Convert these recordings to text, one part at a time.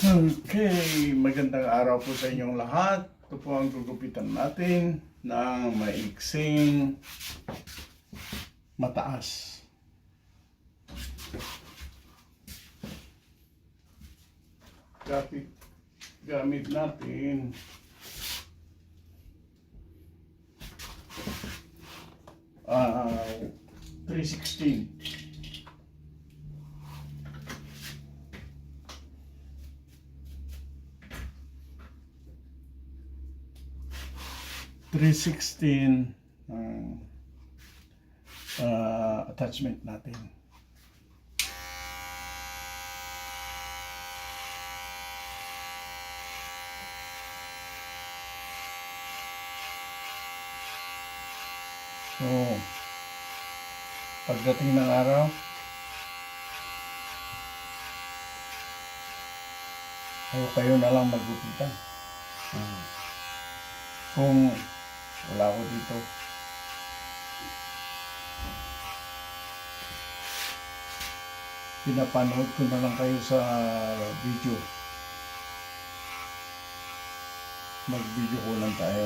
Okay, magandang araw po sa inyong lahat. Ito po ang gugupitan natin ng maiksing mataas. Gamit natin uh, 316. 316 attachment natin. So, pagdating ng araw, kayo na lang maggupitan. Kung wala ako dito, pinapanood ko na lang kayo sa video. Mag-video ko lang tayo.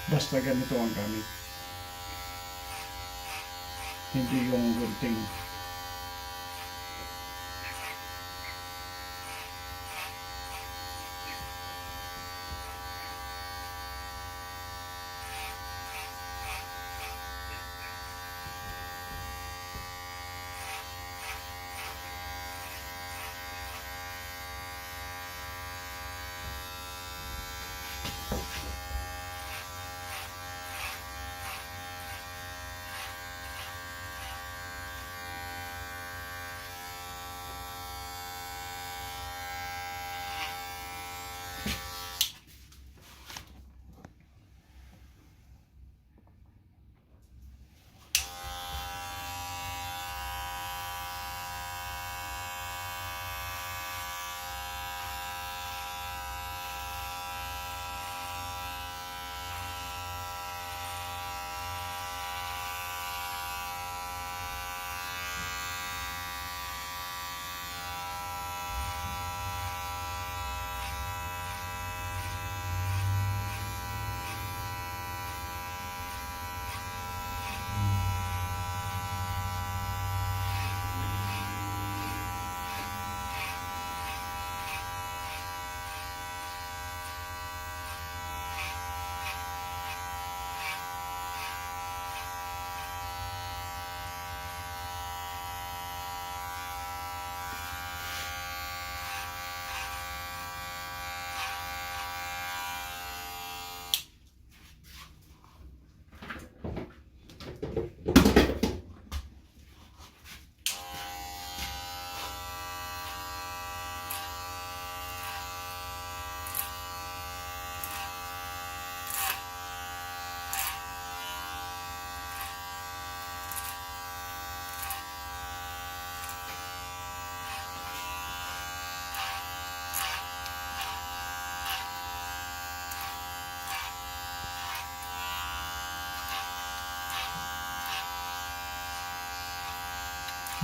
Basta ganito ang gamit. Hindi yung gunting.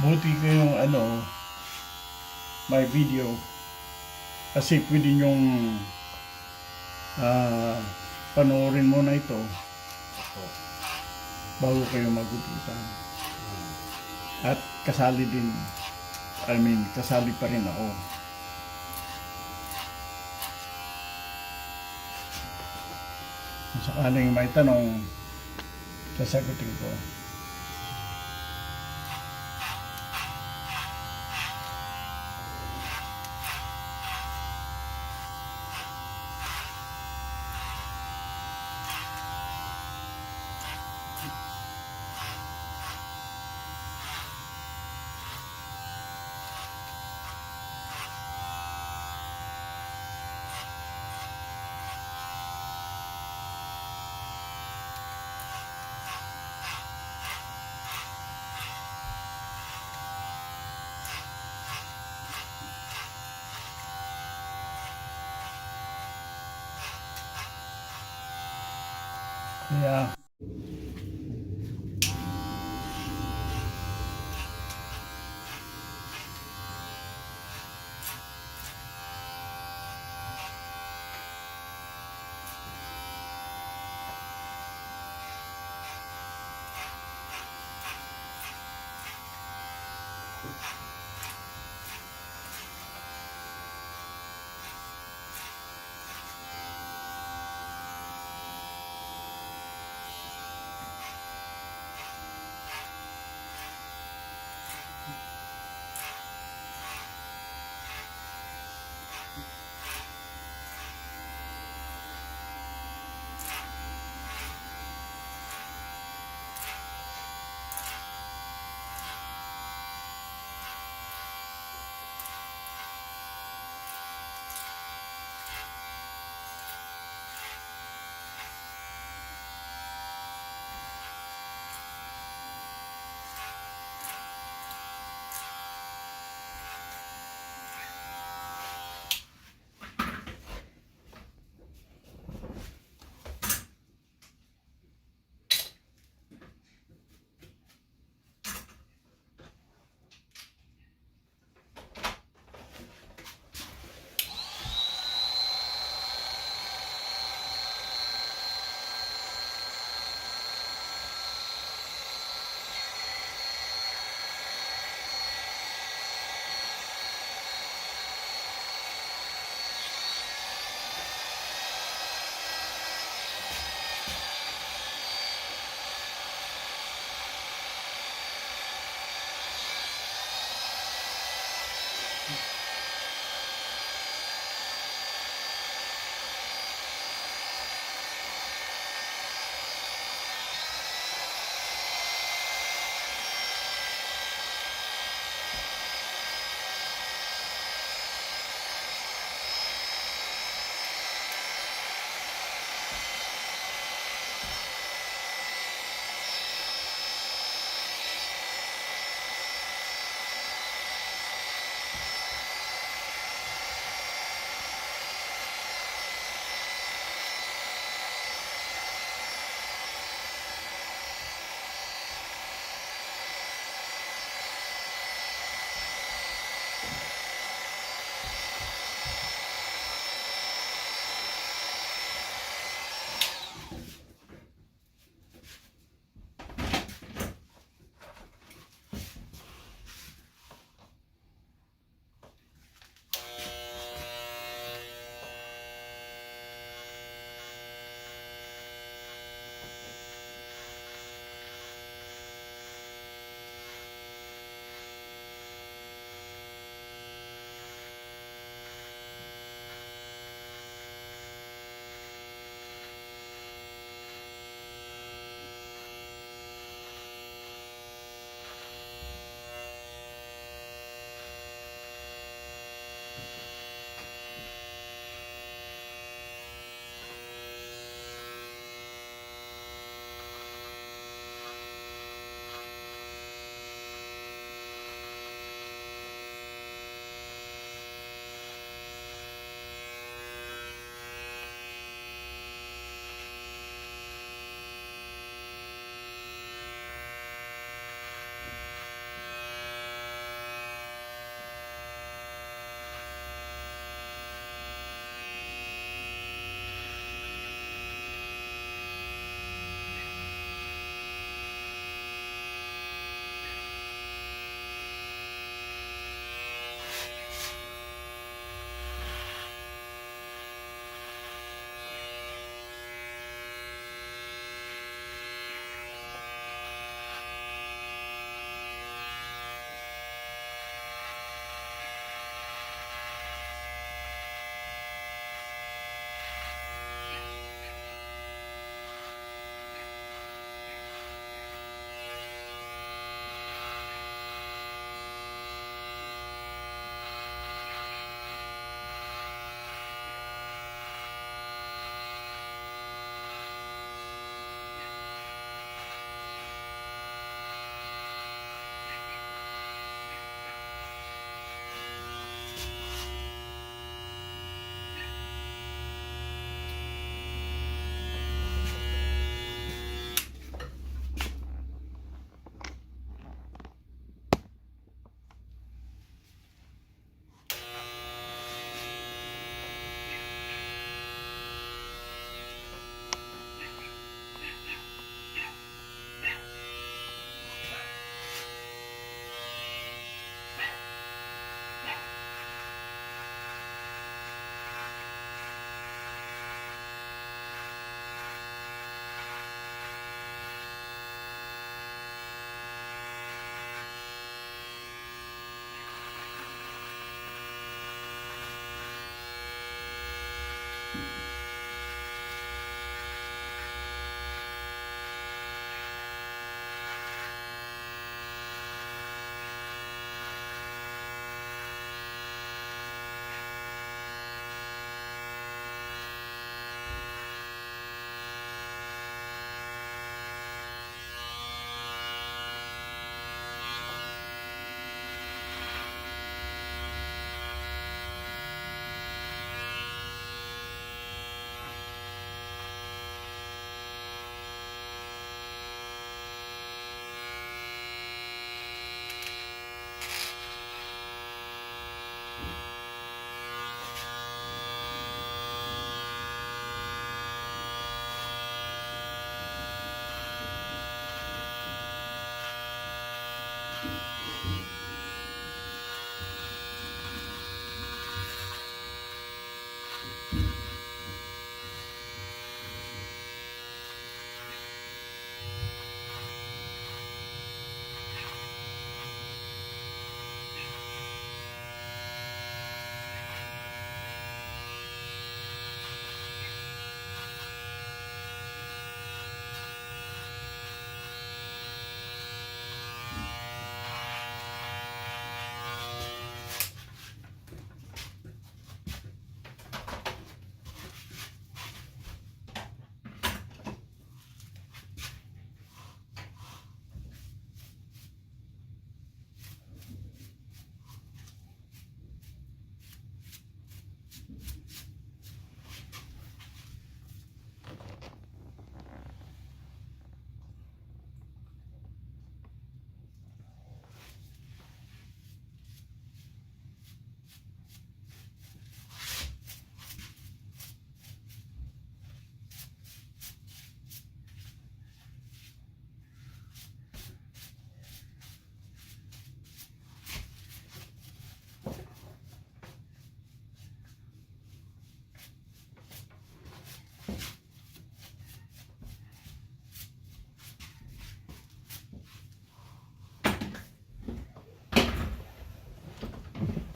Buti ko yung may video kasi pwede nyong panoorin muna ito bago kayo magupitan. At kasali din, kasali pa rin ako. Kung sakaling may tanong, sasagutin ko. Kaya,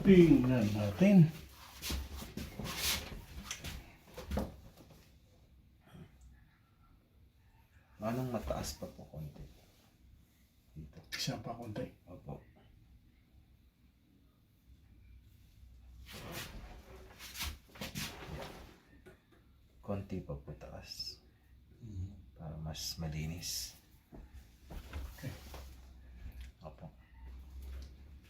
Tingnan natin. Anong mataas pa po konti? Dito. Isa pa konti. Opo. Konti pa po taas. Para mas malinis. Okay. Opo.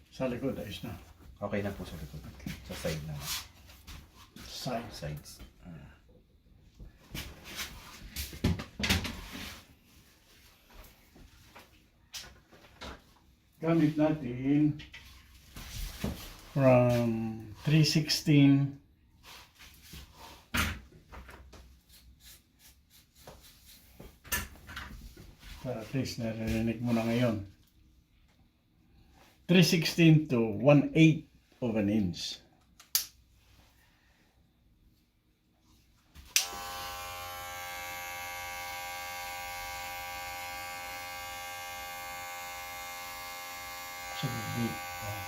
Sa likod, ayos na. Okay na po sa likod. Sa side naman. Side. Sides. Gamit natin from 316 para at least naririnig mo na ngayon. 316 to 1/8 of an inch. Sa gilid. Oh.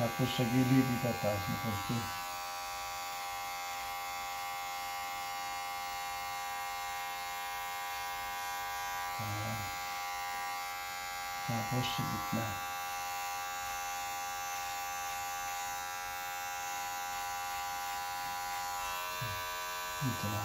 Tapos sa gilid, itataas mo konti. Ah. Tapos sa gitna. Dito na.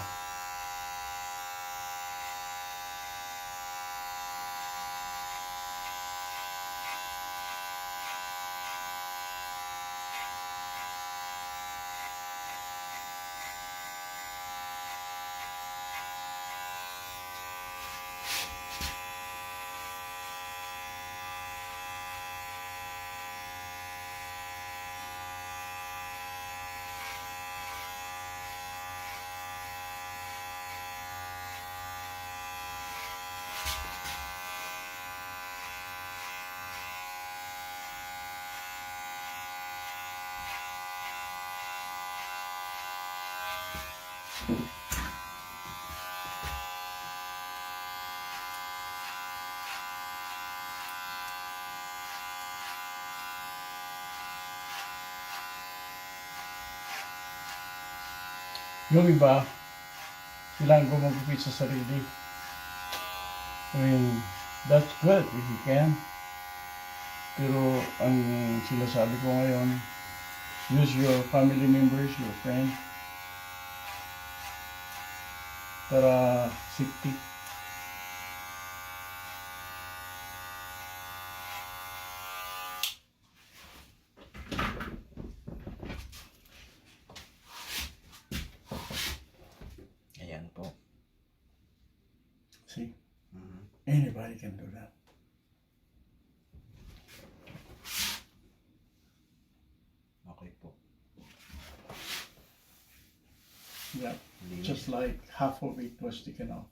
Yung iba, kailangan gumagupit sa sarili. I mean, that's good if you can. Pero ang sinasabi ko ngayon, use your family members, your friends, para safety. Ayan po. See? Mhm. Anybody can do that. Okay po. Yeah. Linis. Just like half of it was taken off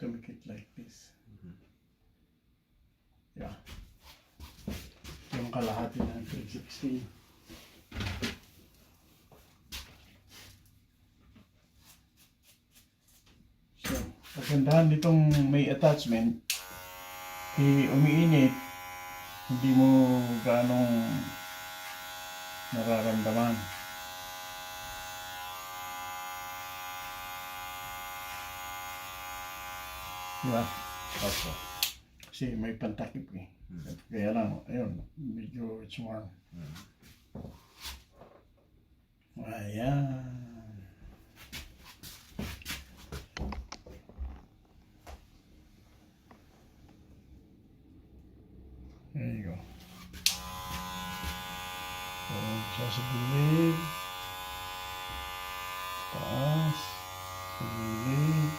to make it like this. Mhm. Yeah. kalahati ng 360. So, kagandahan nitong may attachment, umiinit, hindi mo ganong nararamdaman. Diba? Opo. Kasi may pantakip eh. Kaya lang, ayun, medyo it's warm. Ayan. There you go. So, siya sa gilid. Taas. Sa gilid.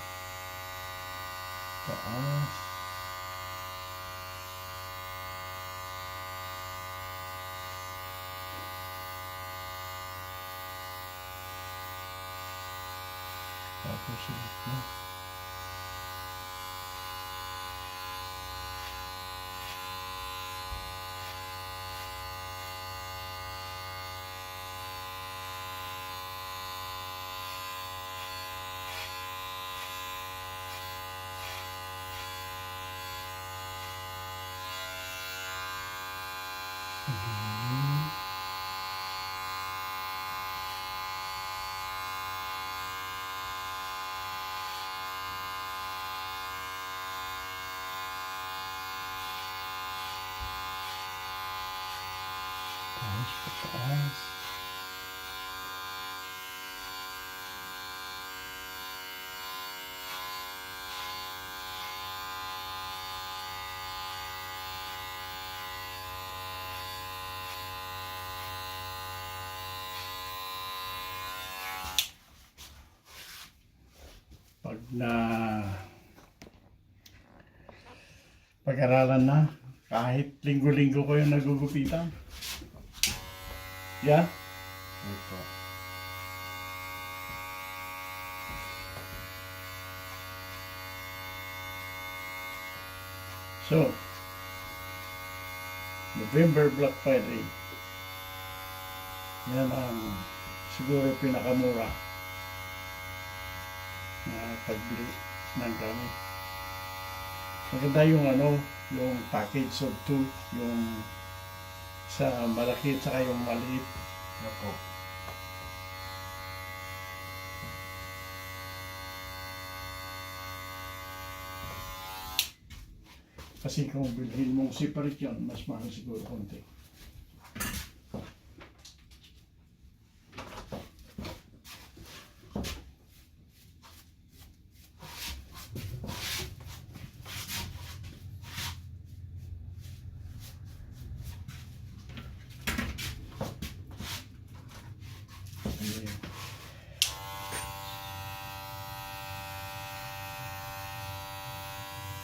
Taas. Tapos sa gitna. Taas, pataas. Pag pag-aralan na, kahit linggo-linggo ko yung nagugupitan. Yeah? Opo. So, November Black Friday. Yan ang siguro pinakamura na pagbili ng gamit. Maganda yung yung package of two, yung sa malaki at saka yung maliit. Opo. Kasi kung bilhin mong separate yun, mas mahal siguro konti. Ayan.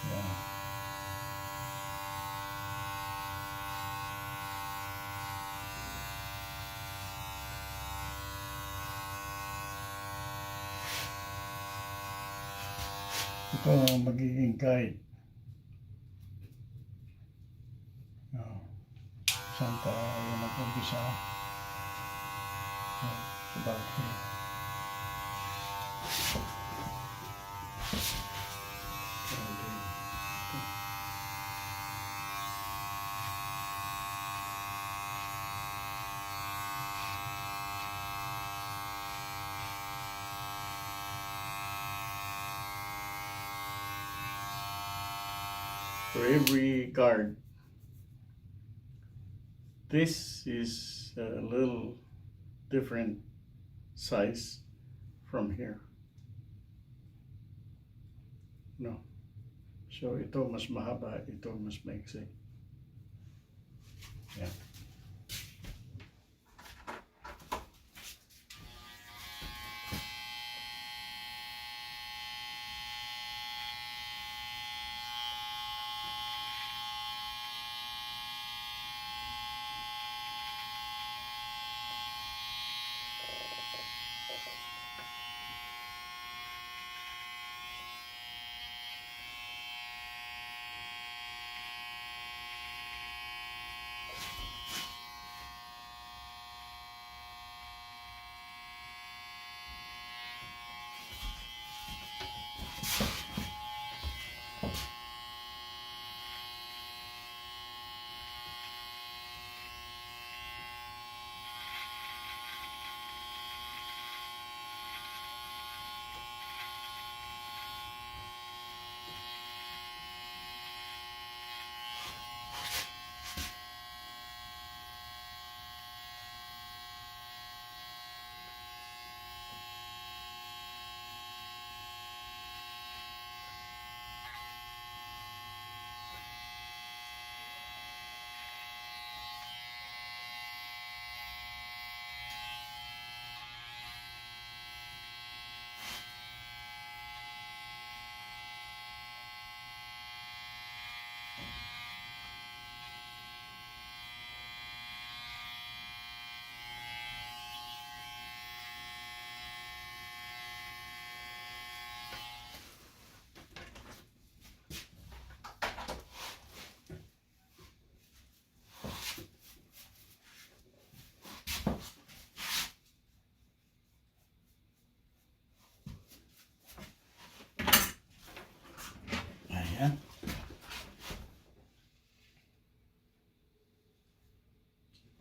Yan. Ito ang magiging guide. Saan tayo nag-umpisa? Sa battery. For every card, this is a little different size from here. No. So ito mas mahaba, ito mas maiksi. Yan.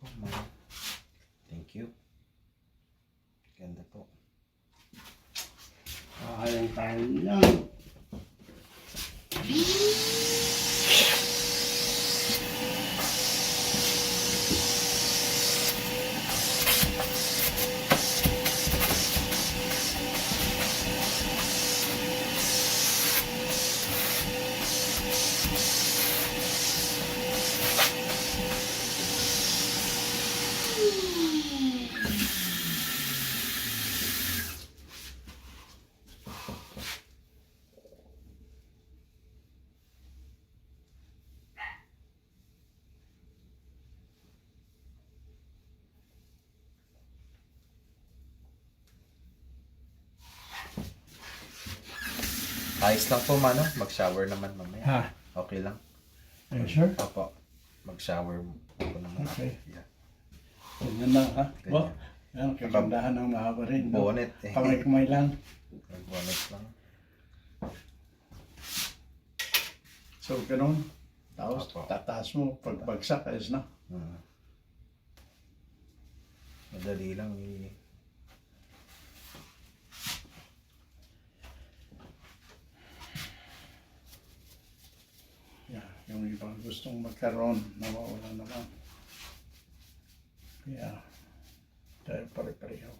po, ma'am. Thank you. Ganda po. Ayang tayo niyan. Ayos lang po, mano. Mag-shower naman mamaya. Ha? Okay lang. Are you sure? Opo. Mag-shower ako naman. Okay. Yeah. Ganyan lang ha. Ganyan. Bo, yan, kagandahan ng mahaba rin. No? Bonnet eh. Kamay-kamay lang. Bonnet lang. So, ganun. Tapos, Opo. tataas mo. Pagbagsak, ayos na. Madali lang eh. Yeah, yung ibang gustong magkaroon, nawawala naman. Kaya, tayo pare-pareho.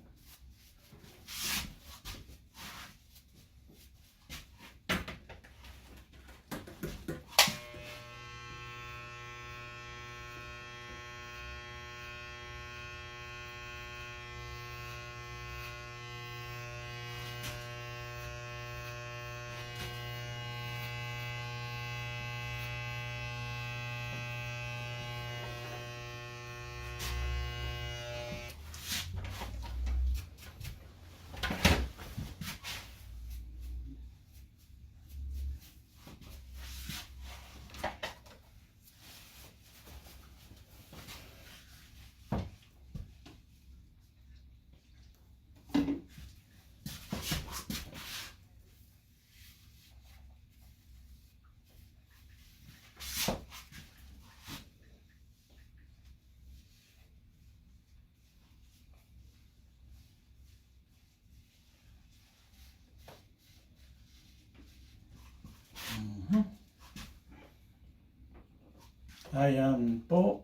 Ayan po.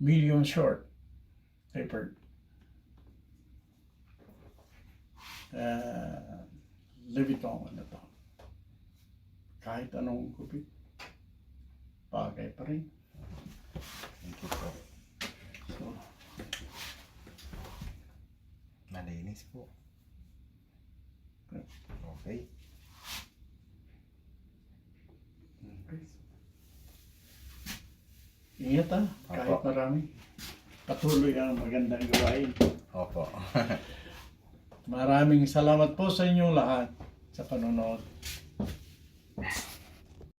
Medium short tapered. Leave it on ano to. Kahit anong gupit, bagay pa rin. Thank you po. So, Malinis po. Okay. okay. Ingat ha, kahit Opo. marami. Patuloy ang magandang gawain. Opo. Maraming salamat po sa inyong lahat sa panonood.